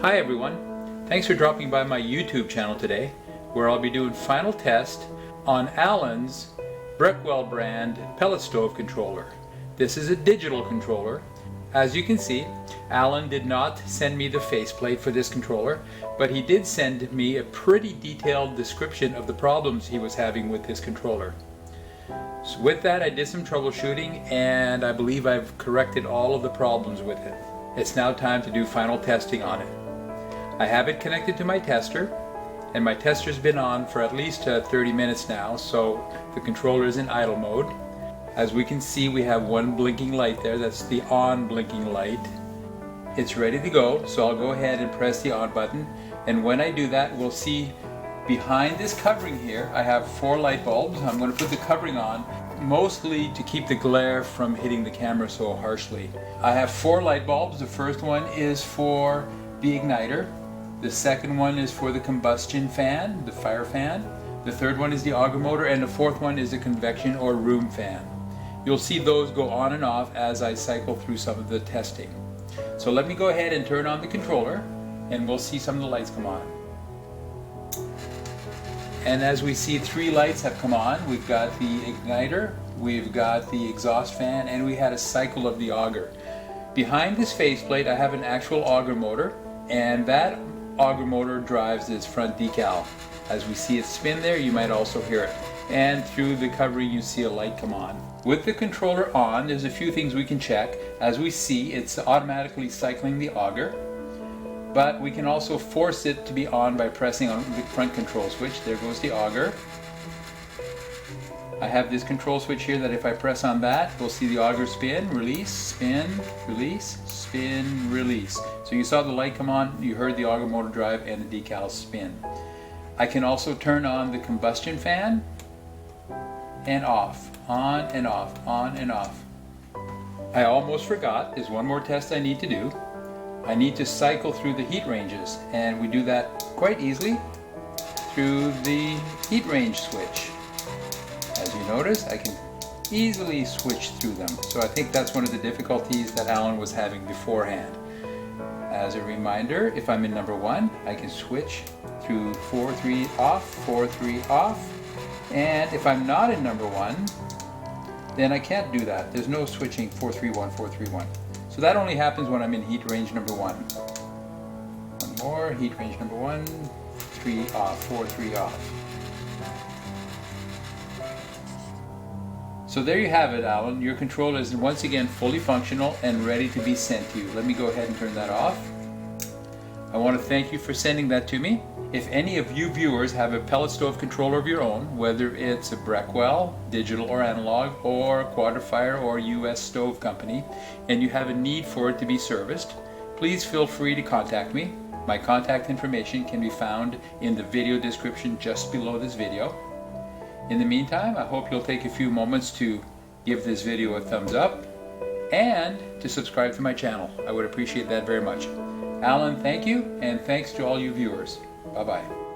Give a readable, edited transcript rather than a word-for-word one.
Hi everyone, thanks for dropping by my YouTube channel today, where I'll be doing final test on Alan's Breckwell brand Pellet Stove Controller. This is a digital controller. As you can see, Alan did not send me the faceplate for this controller, but he did send me a pretty detailed description of the problems he was having with this controller. So with that, I did some troubleshooting and I believe I've corrected all of the problems with it. It's now time to do final testing on it. I have it connected to my tester, and my tester's been on for at least 30 minutes now, so the controller is in idle mode. As we can see, we have one blinking light there. That's the on blinking light. It's ready to go, so I'll go ahead and press the on button, and when I do that, we'll see behind this covering here I have 4 light bulbs. I'm going to put the covering on mostly to keep the glare from hitting the camera so harshly. I have 4 light bulbs. The first one is for the igniter. The second one is for the combustion fan, the fire fan. The third one is the auger motor, and the fourth one is the convection or room fan. You'll see those go on and off as I cycle through some of the testing. So let me go ahead and turn on the controller and we'll see some of the lights come on. And as we see, 3 lights have come on. We've got the igniter, we've got the exhaust fan, and we had a cycle of the auger. Behind this faceplate I have an actual auger motor, and that auger motor drives this front decal. As we see it spin there, you might also hear it. And through the covering you see a light come on. With the controller on, there's a few things we can check. As we see, it's automatically cycling the auger, but we can also force it to be on by pressing on the front control switch. There goes the auger. I have this control switch here that if I press on that, we'll see the auger spin, release, spin, release, spin, release. So you saw the light come on, you heard the auger motor drive and the decals spin. I can also turn on the combustion fan and off, on and off, on and off. I almost forgot, there's one more test I need to do. I need to cycle through the heat ranges, and we do that quite easily through the heat range switch. As you notice, I can easily switch through them. So I think that's one of the difficulties that Alan was having beforehand. As a reminder, if I'm in number 1, I can switch through 4-3 off, 4-3 off. And if I'm not in number 1, then I can't do that. There's no switching 4-3-1, 4-3-1. So that only happens when I'm in heat range number 1. One more, heat range number 1, 3 off, 4-3 off. So there you have it, Alan. Your controller is once again fully functional and ready to be sent to you. Let me go ahead and turn that off. I want to thank you for sending that to me. If any of you viewers have a pellet stove controller of your own, whether it's a Breckwell, digital or analog, or Quadrifire or US stove company, and you have a need for it to be serviced, please feel free to contact me. My contact information can be found in the video description just below this video. In the meantime, I hope you'll take a few moments to give this video a thumbs up and to subscribe to my channel. I would appreciate that very much. Alan, thank you, and thanks to all you viewers. Bye-bye.